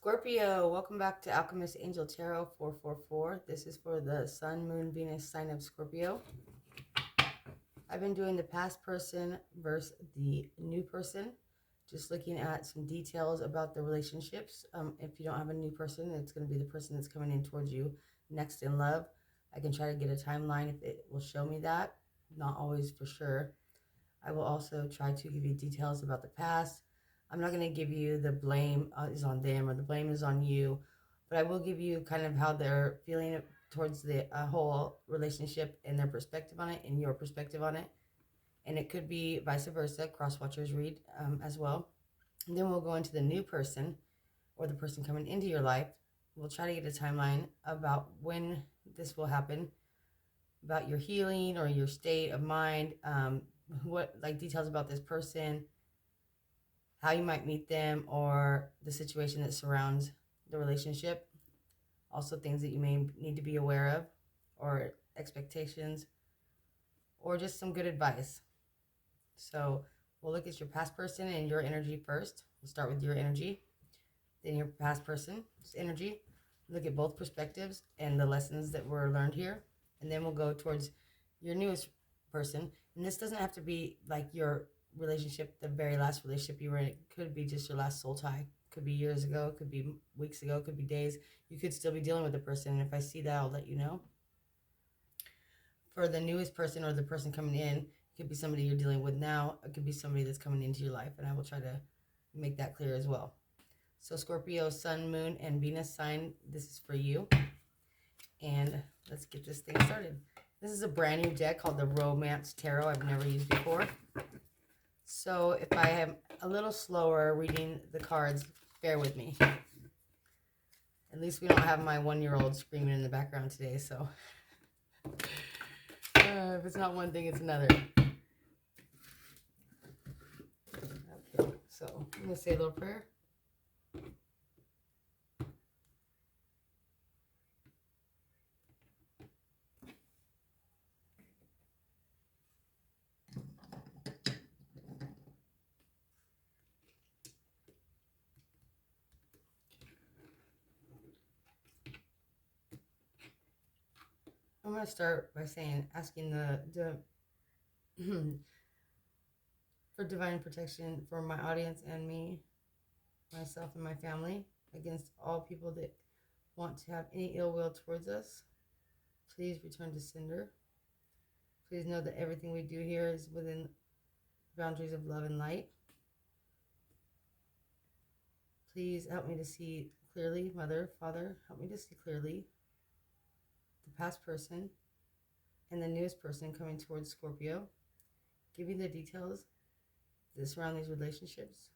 Scorpio, welcome back to Alchemist Angel Tarot 444. This is for the Sun, Moon, Venus sign of Scorpio. I've been doing the past person versus the new person, just looking at some details about the relationships. If you don't have a new person, it's going to be the person that's coming in towards you next in love. I can try to get a timeline if it will show me that, not always for sure. I will also try to give you details about the past. I'm not going to give you the blame is on them or the blame is on you, but I will give you kind of how they're feeling towards the whole relationship and their perspective on it and your perspective on it. And it could be vice versa, cross-watchers read as well. And then we'll go into the new person or the person coming into your life. We'll try to get a timeline about when this will happen, about your healing or your state of mind, what like details about this person, how you might meet them, or the situation that surrounds the relationship. Also things that you may need to be aware of, or expectations, or just some good advice. So we'll look at your past person and your energy first. We'll start with your energy, then your past person's energy. Look at both perspectives and the lessons that were learned here. And then we'll go towards your newest person. And this doesn't have to be like your relationship, the very last relationship you were in. It could be just your last soul tie. Could be years ago, could be weeks ago, could be days. You could still be dealing with the person, and if I see that, I'll let you know. For the newest person or the person coming in, it could be somebody you're dealing with now. It could be somebody that's coming into your life, and I will try to make that clear as well. So Scorpio, Sun, Moon, and Venus sign, this is for you. And let's get this thing started. This is a brand new deck called the Romance Tarot. I've never used before. So if I am a little slower reading the cards, bear with me. At least we don't have my 1-year-old screaming in the background today, so if it's not one thing, it's another. Okay, so I'm going to say a little prayer. I'm going to start by asking for divine protection for my audience and me, myself and my family, against all people that want to have any ill will towards us. Please return to sender. Please know that everything we do here is within the boundaries of love and light. Please help me to see clearly, Mother, Father, help me to see clearly the past person and the newest person coming towards Scorpio. Give me the details that surround these relationships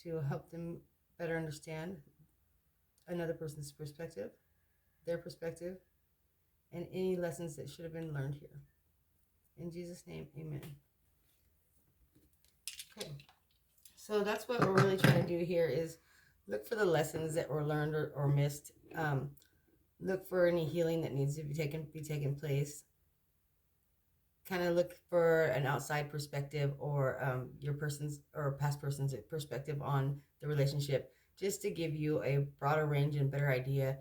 to help them better understand another person's perspective, their perspective, and any lessons that should have been learned here. In Jesus' name, amen. Okay, so that's what we're really trying to do here is look for the lessons that were learned or missed. Look for any healing that needs to be taken place. Kind of look for an outside perspective or your person's or past person's perspective on the relationship, just to give you a broader range and better idea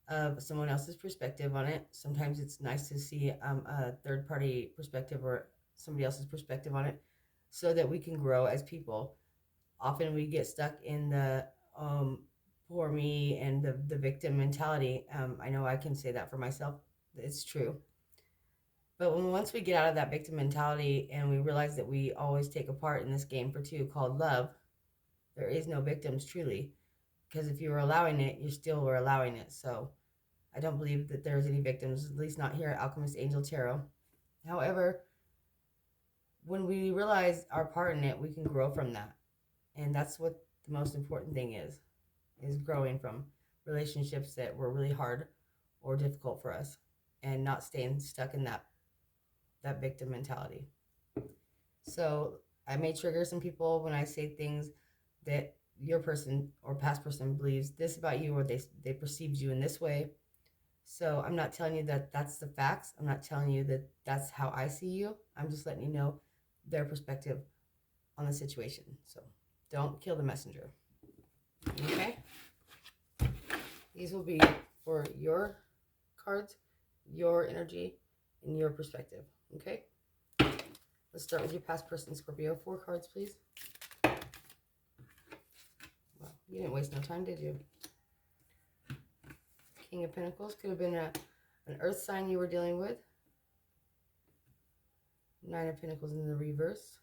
of someone else's perspective on it. Sometimes it's nice to see a third-party perspective or somebody else's perspective on it so that we can grow as people. Often we get stuck in the poor me and the victim mentality. I know I can say that for myself. It's true. But once we get out of that victim mentality and we realize that we always take a part in this game for two called love, there is no victims truly. Because if you were allowing it, you still were allowing it. So I don't believe that there's any victims, at least not here at Alchemist Angel Tarot. However, when we realize our part in it, we can grow from that. And that's what the most important thing is growing from relationships that were really hard or difficult for us and not staying stuck in that victim mentality. So I may trigger some people when I say things that your person or past person believes this about you, or they perceived you in this way. So I'm not telling you that that's the facts. I'm not telling you that that's how I see you. I'm just letting you know their perspective on the situation. So don't kill the messenger. Okay? These will be for your cards, your energy, and your perspective. Okay? Let's start with your past person, Scorpio. 4 cards, please. Well, you didn't waste no time, did you? King of Pentacles could have been an earth sign you were dealing with. 9 of Pentacles in the reverse.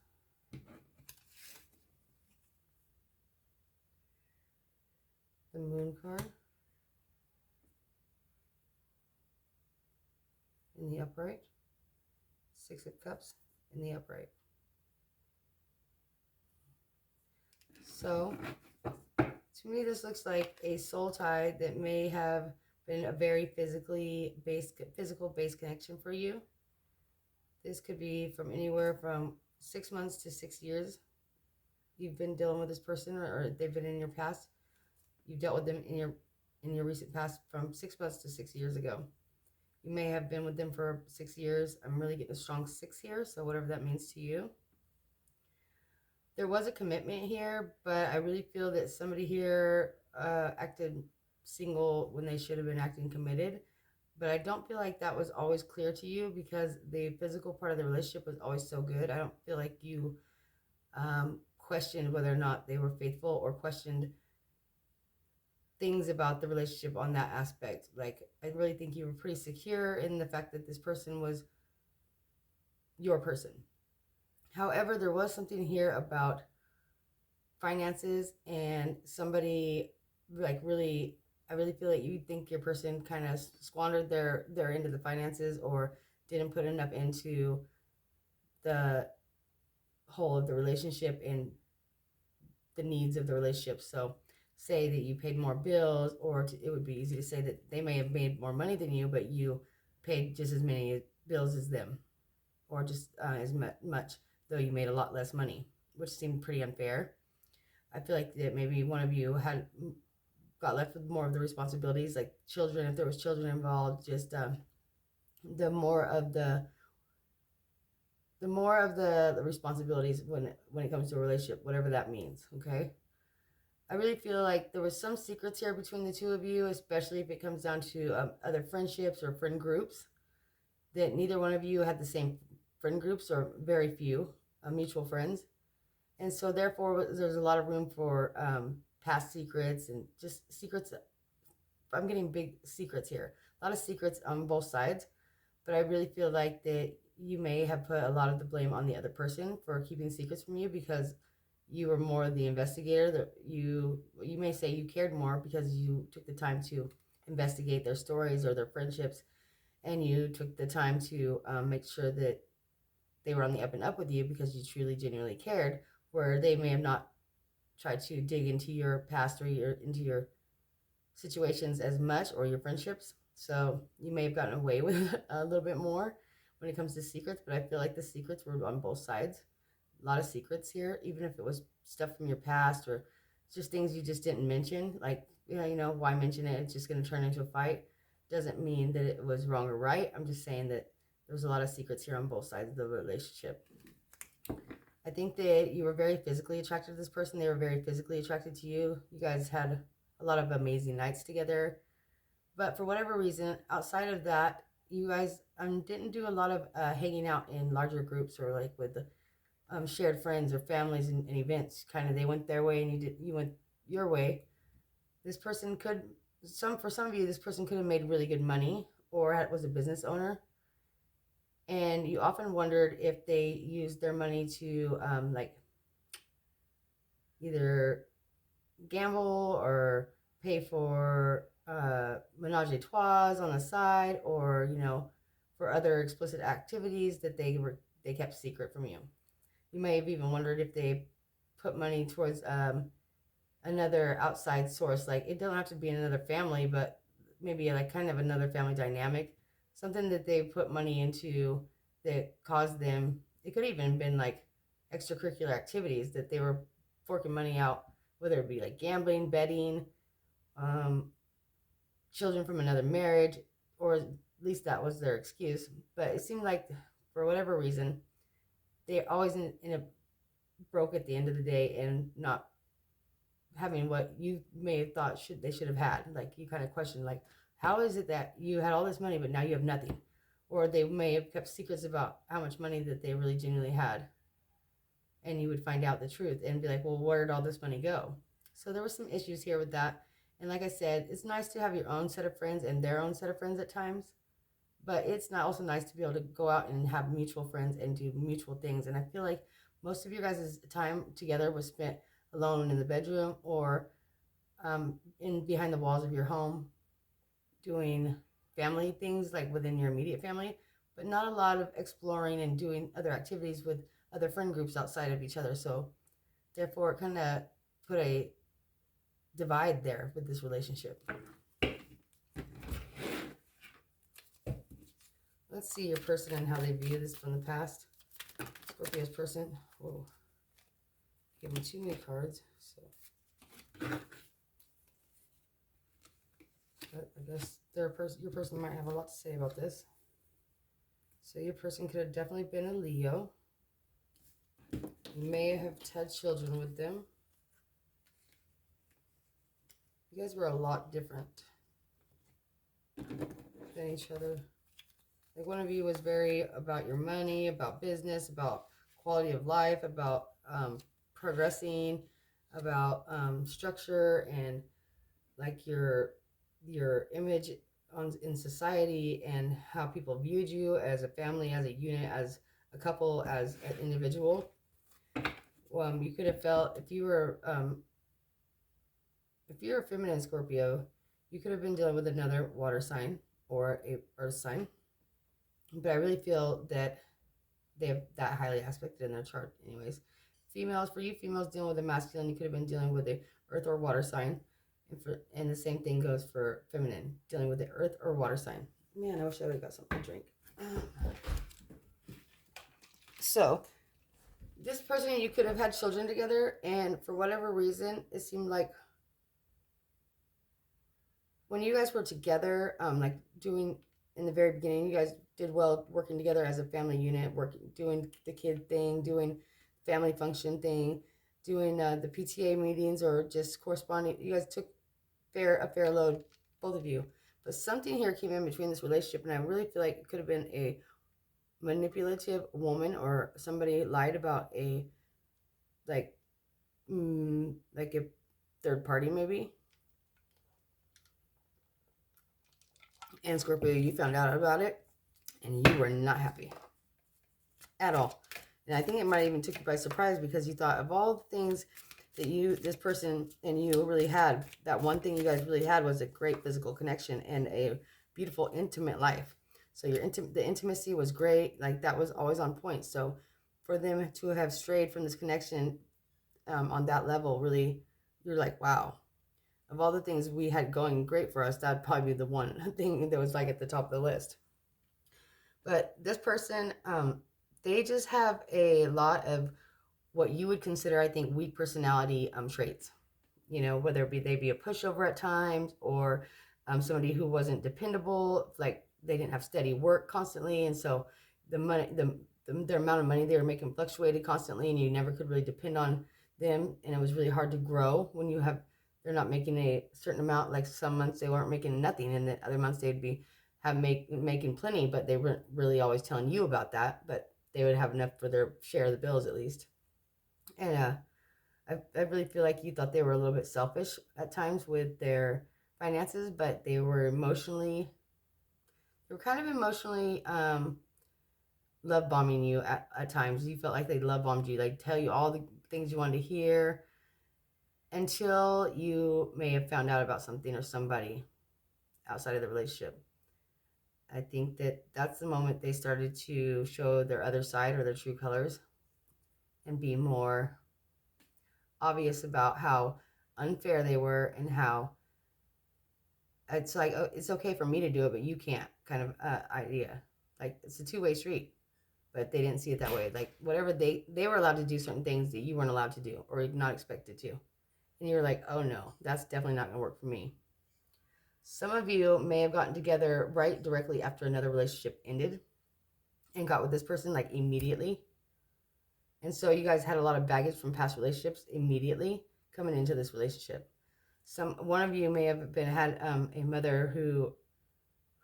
The Moon card in the upright. 6 of Cups in the upright. So, to me, this looks like a soul tie that may have been a very physical based connection for you. This could be from anywhere from 6 months to 6 years. You've been dealing with this person, or they've been in your past. You've dealt with them in your recent past from 6 months to 6 years ago. You may have been with them for 6 years. I'm really getting a strong 6 here, so whatever that means to you. There was a commitment here, but I really feel that somebody here acted single when they should have been acting committed. But I don't feel like that was always clear to you because the physical part of the relationship was always so good. I don't feel like you questioned whether or not they were faithful or questioned things about the relationship on that aspect. Like, I really think you were pretty secure in the fact that this person was your person. However, there was something here about finances and somebody like really, I really feel like you think your person kind of squandered their into the finances or didn't put enough into the whole of the relationship and the needs of the relationship. So say that you paid more bills, or it would be easy to say that they may have made more money than you, but you paid just as many bills as them, or just as much, though you made a lot less money, which seemed pretty unfair. I feel like that maybe one of you got left with more of the responsibilities, like children, if there was children involved, just the more of the responsibilities when it comes to a relationship, whatever that means. Okay, I really feel like there was some secrets here between the two of you, especially if it comes down to other friendships or friend groups, that neither one of you had the same friend groups or very few mutual friends. And so therefore there's a lot of room for past secrets and just secrets. I'm getting big secrets here. A lot of secrets on both sides. But I really feel like that you may have put a lot of the blame on the other person for keeping secrets from you because you were more the investigator. That you may say you cared more because you took the time to investigate their stories or their friendships, and you took the time to make sure that they were on the up and up with you because you truly genuinely cared, where they may have not tried to dig into your past or into your situations as much, or your friendships. So you may have gotten away with a little bit more when it comes to secrets, but I feel like the secrets were on both sides. A lot of secrets here, even if it was stuff from your past or just things you just didn't mention. Like, why mention it? It's just going to turn into a fight. Doesn't mean that it was wrong or right. I'm just saying that there was a lot of secrets here on both sides of the relationship. I think that you were very physically attracted to this person. They were very physically attracted to you. You guys had a lot of amazing nights together. But for whatever reason, outside of that, you guys didn't do a lot of hanging out in larger groups or like with shared friends or families and events. Kind of, they went their way and you went your way. This person for some of you, this person could have made really good money or was a business owner. And you often wondered if they used their money to like either gamble or pay for menage a trois on the side, or for other explicit activities that they kept secret from you. You may have even wondered if they put money towards another outside source. Like, it don't have to be another family, but maybe like kind of another family dynamic, something that they put money into that caused them. It could even been like extracurricular activities that they were forking money out, whether it be like gambling, betting, children from another marriage, or at least that was their excuse. But it seemed like for whatever reason, they always in a broke at the end of the day and not having what you may have thought they should have had. Like you kind of question, like, how is it that you had all this money but now you have nothing? Or they may have kept secrets about how much money that they really genuinely had, and you would find out the truth and be like, well, where did all this money go? So there were some issues here with that. And like I said, it's nice to have your own set of friends and their own set of friends at times, but it's not also nice to be able to go out and have mutual friends and do mutual things. And I feel like most of your guys' time together was spent alone in the bedroom or in behind the walls of your home doing family things like within your immediate family, but not a lot of exploring and doing other activities with other friend groups outside of each other. So therefore, it kind of put a divide there with this relationship. Let's see your person and how they view this from the past. Scorpio's person. Whoa. Give me too many cards. So, but I guess your person might have a lot to say about this. So your person could have definitely been a Leo. You may have had children with them. You guys were a lot different than each other. Like one of you was very about your money, about business, about quality of life, about progressing, about structure and like your image in society and how people viewed you as a family, as a unit, as a couple, as an individual. You could have felt if you were a feminine Scorpio, you could have been dealing with another water sign or a earth sign. But I really feel that they have that highly aspected in their chart anyways. Females dealing with a masculine, you could have been dealing with a earth or water sign. And the same thing goes for feminine, dealing with the earth or water sign. Man, I wish I would have got something to drink. So, this person and you could have had children together, and for whatever reason, it seemed like when you guys were together, like doing in the very beginning, you guys did well working together as a family unit, doing the kid thing, doing family function thing, doing the PTA meetings, or just corresponding. You guys took a fair load, both of you. But something here came in between this relationship, and I really feel like it could have been a manipulative woman, or somebody lied about a like a third party maybe. And Scorpio, you found out about it, and you were not happy at all. And I think it might even took you by surprise, because you thought of all the things that this person and you really had, that one thing you guys really had was a great physical connection and a beautiful intimate life. So the intimacy was great, like that was always on point. So for them to have strayed from this connection on that level, really, you're like, wow. Of all the things we had going great for us, that'd probably be the one thing that was like at the top of the list. But this person, they just have a lot of what you would consider, I think, weak personality traits. You know, whether they be a pushover at times, or somebody who wasn't dependable, like they didn't have steady work constantly, and so the money, the amount of money they were making fluctuated constantly, and you never could really depend on them, and it was really hard to grow when they're not making a certain amount. Like some months they weren't making nothing, and the other months they'd be making plenty, but they weren't really always telling you about that. But they would have enough for their share of the bills at least. And I really feel like you thought they were a little bit selfish at times with their finances, but they were kind of emotionally love bombing you at times. You felt like they love bombed you, like tell you all the things you wanted to hear, until you may have found out about something or somebody outside of the relationship. I think that's the moment they started to show their other side, or their true colors, and be more obvious about how unfair they were, and how it's like, oh, it's okay for me to do it, but you can't, kind of idea. Like it's a two-way street, but they didn't see it that way. Like whatever they were allowed to do certain things that you weren't allowed to do, or not expected to. And you were like, oh no, that's definitely not going to work for me. Some of you may have gotten together right directly after another relationship ended and got with this person like immediately. And so you guys had a lot of baggage from past relationships immediately, coming into this relationship. One of you may have had a mother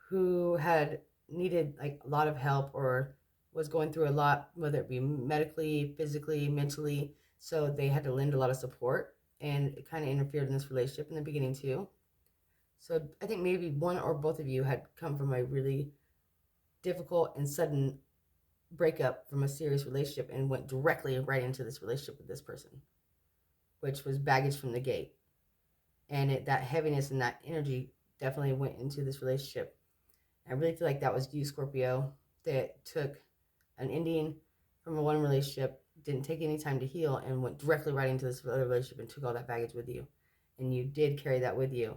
who had needed like a lot of help or was going through a lot, whether it be medically, physically, mentally. So they had to lend a lot of support, and it kind of interfered in this relationship in the beginning too. So I think maybe one or both of you had come from a really difficult and sudden breakup from a serious relationship and went directly right into this relationship with this person, which was baggage from the gate. And that heaviness and that energy definitely went into this relationship. I really feel like that was you, Scorpio, that took an ending from a one relationship, didn't take any time to heal, and went directly right into this other relationship and took all that baggage with you. And you did carry that with you,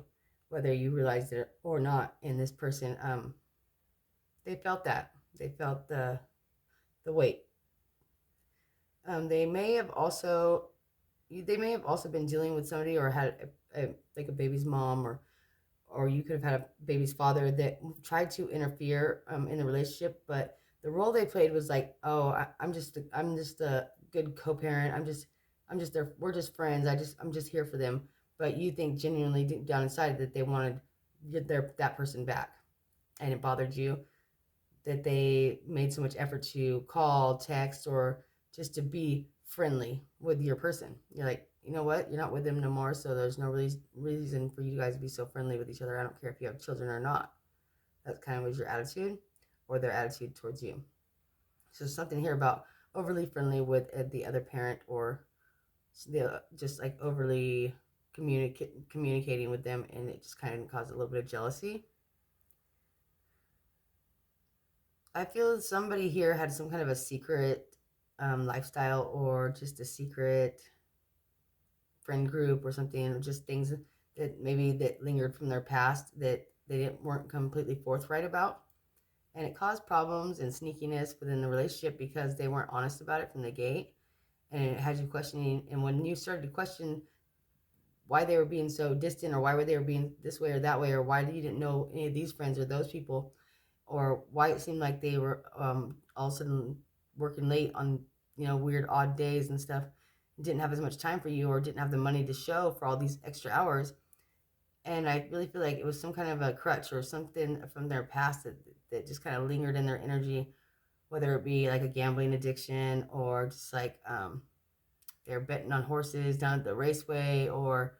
whether you realized it or not. And this person, they felt that. They felt the weight. They may have also been dealing with somebody or had like a baby's mom, or you could have had a baby's father that tried to interfere in the relationship, but the role they played was like, oh, I'm just a good co-parent. I'm just there. We're just friends. I'm just here for them. But you think genuinely deep down inside that they wanted that person back, and it bothered you that they made so much effort to call, text, or just to be friendly with your person. You're like, you know what? You're not with them no more, so there's no reason for you guys to be so friendly with each other. I don't care if you have children or not. That kind of was your attitude or their attitude towards you. So something here about overly friendly with the other parent, or just like overly communicating with them, and it just kind of caused a little bit of jealousy. I feel somebody here had some kind of a secret lifestyle, or just a secret friend group or something, just things that maybe that lingered from their past that weren't completely forthright about. And it caused problems and sneakiness within the relationship because they weren't honest about it from the gate. And it had you questioning. And when you started to question why they were being so distant, or why they were being this way or that way, or why you didn't know any of these friends or those people, or why it seemed like they were all of a sudden working late on weird odd days and stuff, didn't have as much time for you, or didn't have the money to show for all these extra hours. And I really feel like it was some kind of a crutch or something from their past that just kind of lingered in their energy, whether it be like a gambling addiction, or just like they're betting on horses down at the raceway, or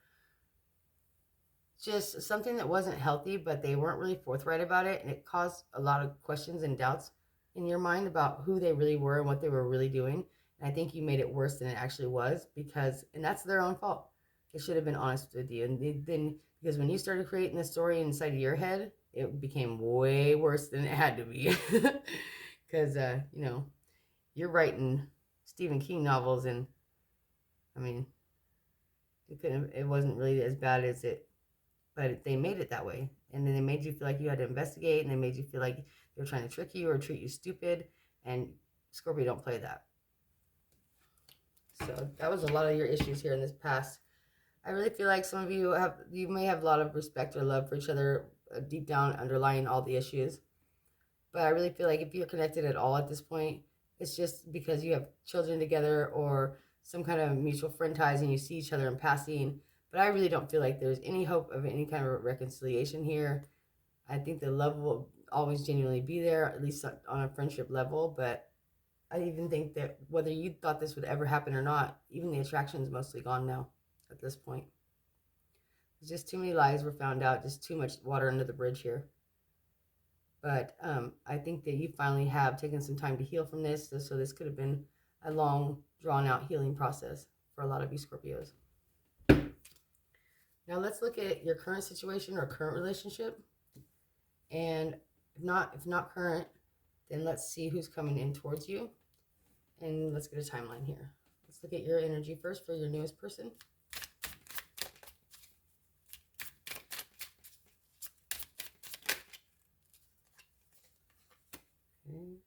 just something that wasn't healthy, but they weren't really forthright about it. And it caused a lot of questions and doubts in your mind about who they really were and what they were really doing. And I think you made it worse than it actually was, and that's their own fault. They should have been honest with you. And then, because when you started creating the story inside of your head, it became way worse than it had to be. Because, you're writing Stephen King novels, and I mean, it wasn't really as bad as it, but they made it that way. And then they made you feel like you had to investigate, and they made you feel like they were trying to trick you or treat you stupid. And Scorpio don't play that. So that was a lot of your issues here in this past. I really feel like some of you may have a lot of respect or love for each other deep down underlying all the issues. But I really feel like if you're connected at all at this point, it's just because you have children together or some kind of mutual friend ties and you see each other in passing. But I really don't feel like there's any hope of any kind of reconciliation here. I think the love will always genuinely be there, at least on a friendship level. But I even think that whether you thought this would ever happen or not, even the attraction is mostly gone now at this point. There's just too many lies were found out, just too much water under the bridge here. But I think that you finally have taken some time to heal from this. So this could have been a long, drawn-out healing process for a lot of you Scorpios. Now let's look at your current situation or current relationship. And if not current, then let's see who's coming in towards you. And let's get a timeline here. Let's look at your energy first for your newest person. Okay.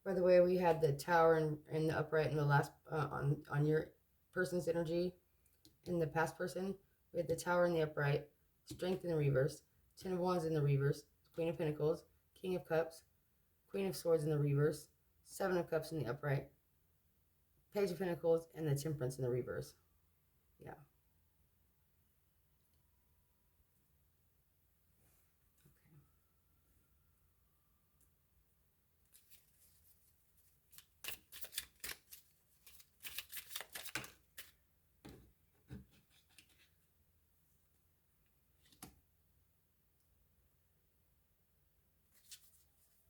By the way, we had the Tower and the Upright in the last on your person's energy. In the past person, we had the Tower and the Upright, Strength in the reverse, Ten of Wands in the reverse, Queen of Pentacles, King of Cups, Queen of Swords in the reverse, Seven of Cups in the upright, Page of Pentacles, and the Temperance in the reverse. Yeah.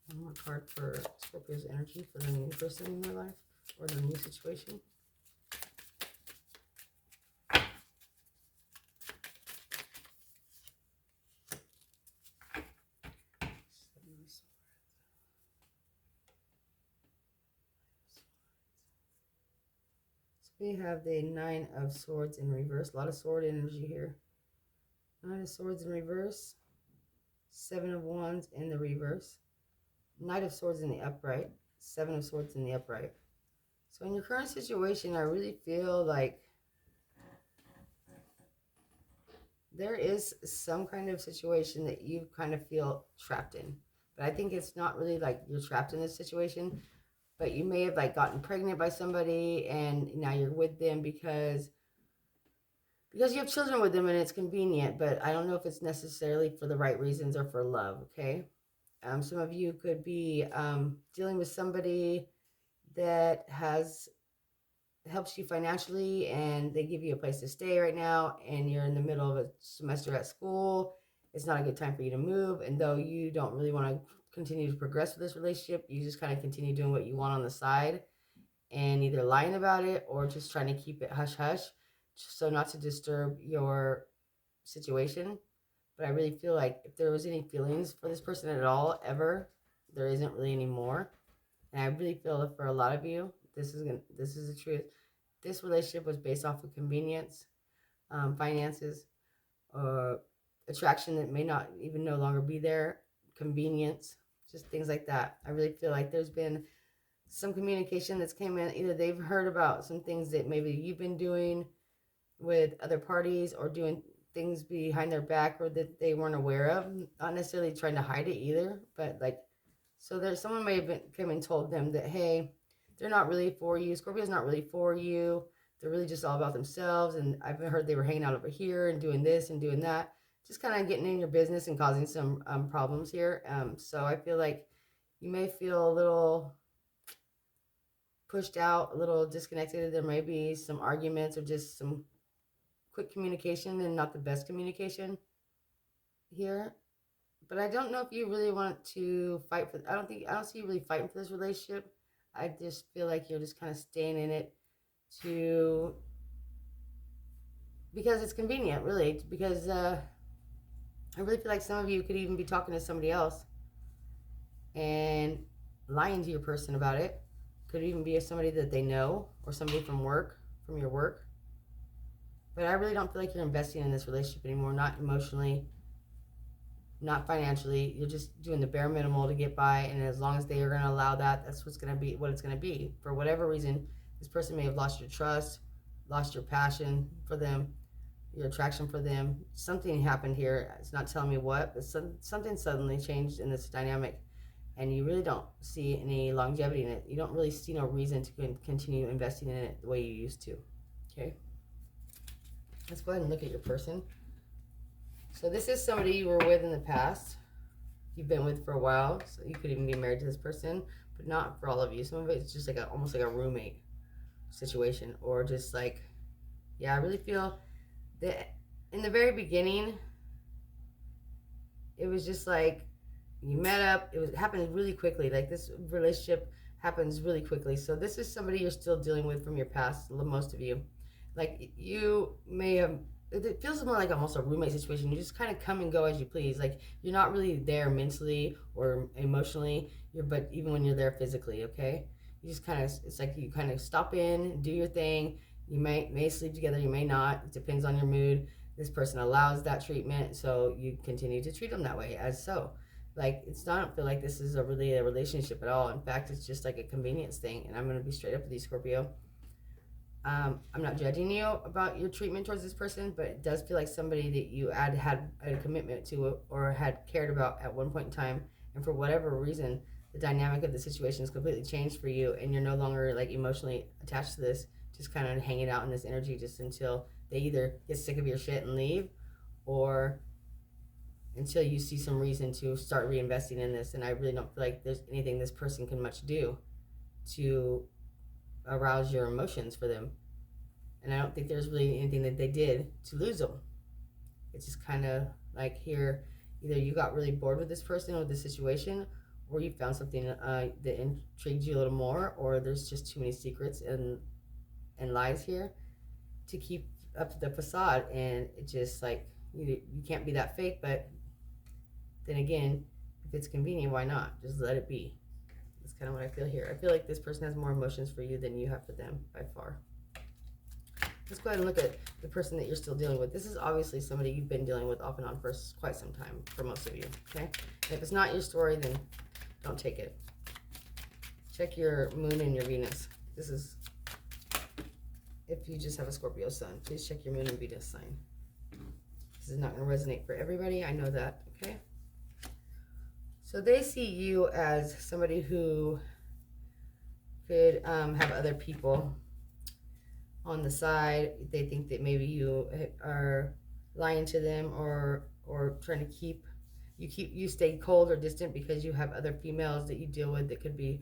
One more card for Scorpio's energy for the new person in their life or the new situation. So we have the Nine of Swords in reverse. A lot of sword energy here. Nine of Swords in reverse. Seven of Wands in the reverse. Knight of Swords in the upright. Seven of Swords in the upright. So in your current situation, I really feel like there is some kind of situation that you kind of feel trapped in. But I think it's not really like you're trapped in this situation, but you may have like gotten pregnant by somebody and now you're with them because you have children with them and it's convenient, but I don't know if it's necessarily for the right reasons or for love, okay? Some of you could be dealing with somebody that helps you financially and they give you a place to stay right now and you're in the middle of a semester at school. It's not a good time for you to move, and though you don't really want to continue to progress with this relationship, you just kind of continue doing what you want on the side and either lying about it or just trying to keep it hush hush so not to disturb your situation. But I really feel like if there was any feelings for this person at all ever, there isn't really anymore. And I really feel that for a lot of you, this is the truth. This relationship was based off of convenience, finances, attraction that may not even no longer be there, convenience, just things like that. I really feel like there's been some communication that's came in. Either they've heard about some things that maybe you've been doing with other parties or doing things behind their back or that they weren't aware of, not necessarily trying to hide it either, but like, so there's someone may have been come and told them that, hey, they're not really for you. Scorpio's not really for you. They're really just all about themselves. And I've heard they were hanging out over here and doing this and doing that, just kind of getting in your business and causing some problems here. So I feel like you may feel a little pushed out, a little disconnected. There may be some arguments or just some quick communication and not the best communication here. But I don't know if you really want to fight for, I don't see you really fighting for this relationship. I just feel like you're just kind of staying in it because it's convenient, really. Because I really feel like some of you could even be talking to somebody else and lying to your person about it. Could even be somebody that they know or somebody from your work. But I really don't feel like you're investing in this relationship anymore, not emotionally, not financially. You're just doing the bare minimal to get by, and as long as they are going to allow that, that's what it's going to be. For whatever reason, this person may have lost your trust, lost your passion for them, your attraction for them. Something happened here. It's not telling me what, but something suddenly changed in this dynamic, and you really don't see any longevity in it. You don't really see no reason to continue investing in it the way you used to. Okay? Let's go ahead and look at your person. So this is somebody you were with in the past. You've been with for a while. So you could even be married to this person, but not for all of you. Some of it's just like almost like a roommate situation, or just like, yeah, I really feel that in the very beginning, it was just like you met up. It happened really quickly. Like this relationship happens really quickly. So this is somebody you're still dealing with from your past, most of you. Like you may have, it feels more like almost a roommate situation. You just kind of come and go as you please. Like you're not really there mentally or emotionally, but even when you're there physically, okay? You just kind of, it's like you kind of stop in, do your thing. You may sleep together, you may not. It depends on your mood. This person allows that treatment, so you continue to treat them that way as so. Like it's not, I don't feel like this is really a relationship at all. In fact, it's just like a convenience thing. And I'm going to be straight up with you, Scorpio. I'm not judging you about your treatment towards this person, but it does feel like somebody that you had a commitment to or had cared about at one point in time, and for whatever reason, the dynamic of the situation has completely changed for you, and you're no longer like emotionally attached to this, just kind of hanging out in this energy just until they either get sick of your shit and leave, or until you see some reason to start reinvesting in this. And I really don't feel like there's anything this person can much do to arouse your emotions for them. And I don't think there's really anything that they did to lose them. It's just kind of like here, either you got really bored with this person or with the situation, or you found something that intrigued you a little more, or there's just too many secrets and lies here to keep up the facade. And it just like, you can't be that fake, but then again, if it's convenient, why not? Just let it be. That's kind of what I feel here. I feel like this person has more emotions for you than you have for them by far. Let's go ahead and look at the person that you're still dealing with. This is obviously somebody you've been dealing with off and on for quite some time, for most of you, okay? And if it's not your story, then don't take it. Check your moon and your Venus. This is, if you just have a Scorpio sun, please check your moon and Venus sign. This is not going to resonate for everybody. I know that, okay? So they see you as somebody who could have other people on the side. They think that maybe you are lying to them, or trying to you stay cold or distant because you have other females that you deal with that could be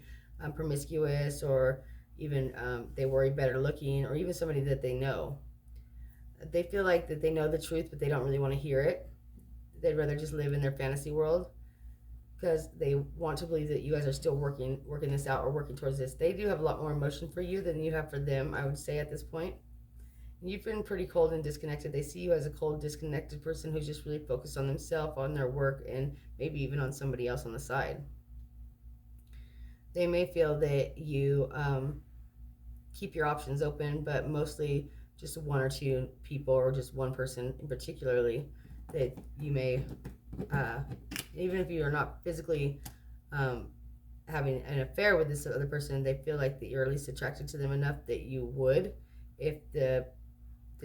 promiscuous, or even they worry better looking, or even somebody that they know. They feel like that they know the truth, but they don't really want to hear it. They'd rather just live in their fantasy world because they want to believe that you guys are still working this out or working towards this. They do have a lot more emotion for you than you have for them, I would say, at this point. You've been pretty cold and disconnected. They see you as a cold, disconnected person who's just really focused on themselves, on their work, and maybe even on somebody else on the side. They may feel that you keep your options open, but mostly just one or two people, or just one person in particularly, that you may, even if you are not physically having an affair with this other person, they feel like that you're at least attracted to them enough that you would, if the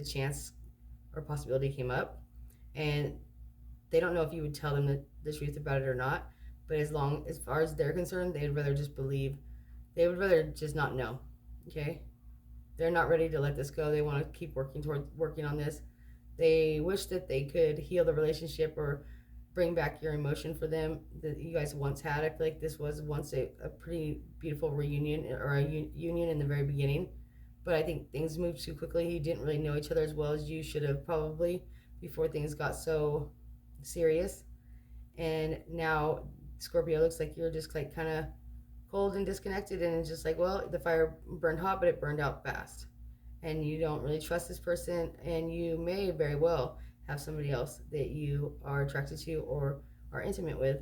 chance or possibility came up. And they don't know if you would tell them the truth about it or not, but as far as they're concerned, they'd rather just believe, they would rather just not know, okay? They're not ready to let this go. They want to keep working on this. They wish that they could heal the relationship or bring back your emotion for them that you guys once had. I feel like this was once a pretty beautiful reunion, or a union in the very beginning. But I think things moved too quickly. You didn't really know each other as well as you should have, probably, before things got so serious. And now, Scorpio, looks like you're just like kind of cold and disconnected, and it's just like, well, the fire burned hot, but it burned out fast. And you don't really trust this person, and you may very well have somebody else that you are attracted to or are intimate with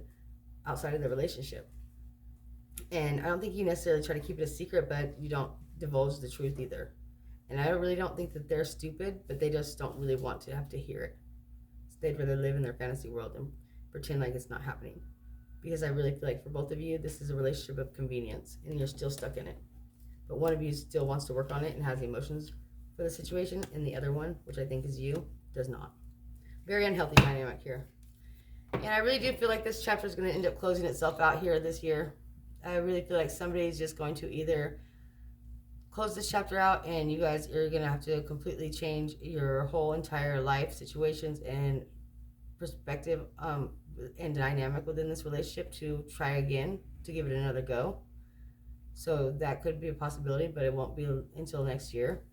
outside of the relationship. And I don't think you necessarily try to keep it a secret, but you don't divulge the truth either. And I really don't think that they're stupid, but they just don't really want to have to hear it. So they'd rather live in their fantasy world and pretend like it's not happening. Because I really feel like for both of you, this is a relationship of convenience, and you're still stuck in it. But one of you still wants to work on it and has emotions for the situation, and the other one, which I think is you, does not. Very unhealthy dynamic here. And I really do feel like this chapter is going to end up closing itself out here this year. I really feel like somebody's just going to either close this chapter out, and you guys are going to have to completely change your whole entire life situations and perspective and dynamic within this relationship to try again, to give it another go. So that could be a possibility, but it won't be until next year,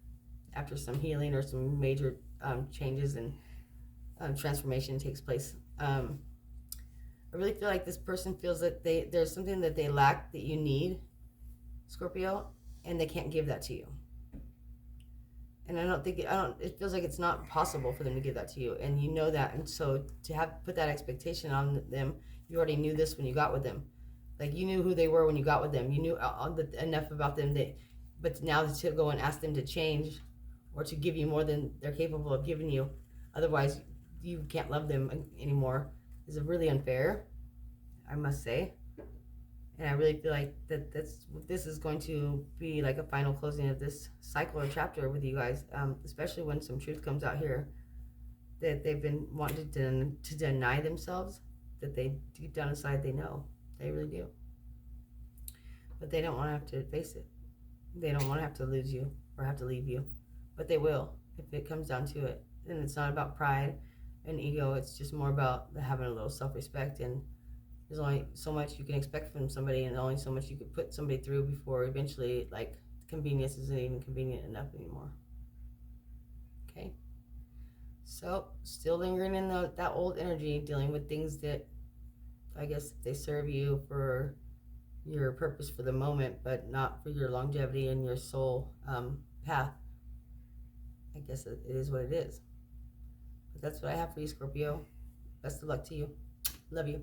after some healing or some major changes and transformation takes place. I really feel like this person feels that there's something that they lack that you need, Scorpio, and they can't give that to you. And it feels like it's not possible for them to give that to you, and you know that. And so to put that expectation on them, you already knew this when you got with them. Like, you knew who they were when you got with them. You knew enough about them but now to go and ask them to change or to give you more than they're capable of giving you, otherwise you can't love them anymore, is really unfair, I must say. And I really feel like this is going to be like a final closing of this cycle or chapter with you guys, especially when some truth comes out here that they've been wanting to deny themselves, that they deep down inside they know. They really do. but they don't want to have to face it. They don't want to have to lose you or have to leave you, but they will if it comes down to it. And it's not about pride and ego. It's just more about having a little self-respect, and there's only so much you can expect from somebody, and only so much you could put somebody through before eventually, like, convenience isn't even convenient enough anymore. Okay, so still lingering in that old energy, dealing with things that I guess they serve you for your purpose for the moment, but not for your longevity and your soul path. I guess it is what it is. But that's what I have for you, Scorpio. Best of luck to you. Love you.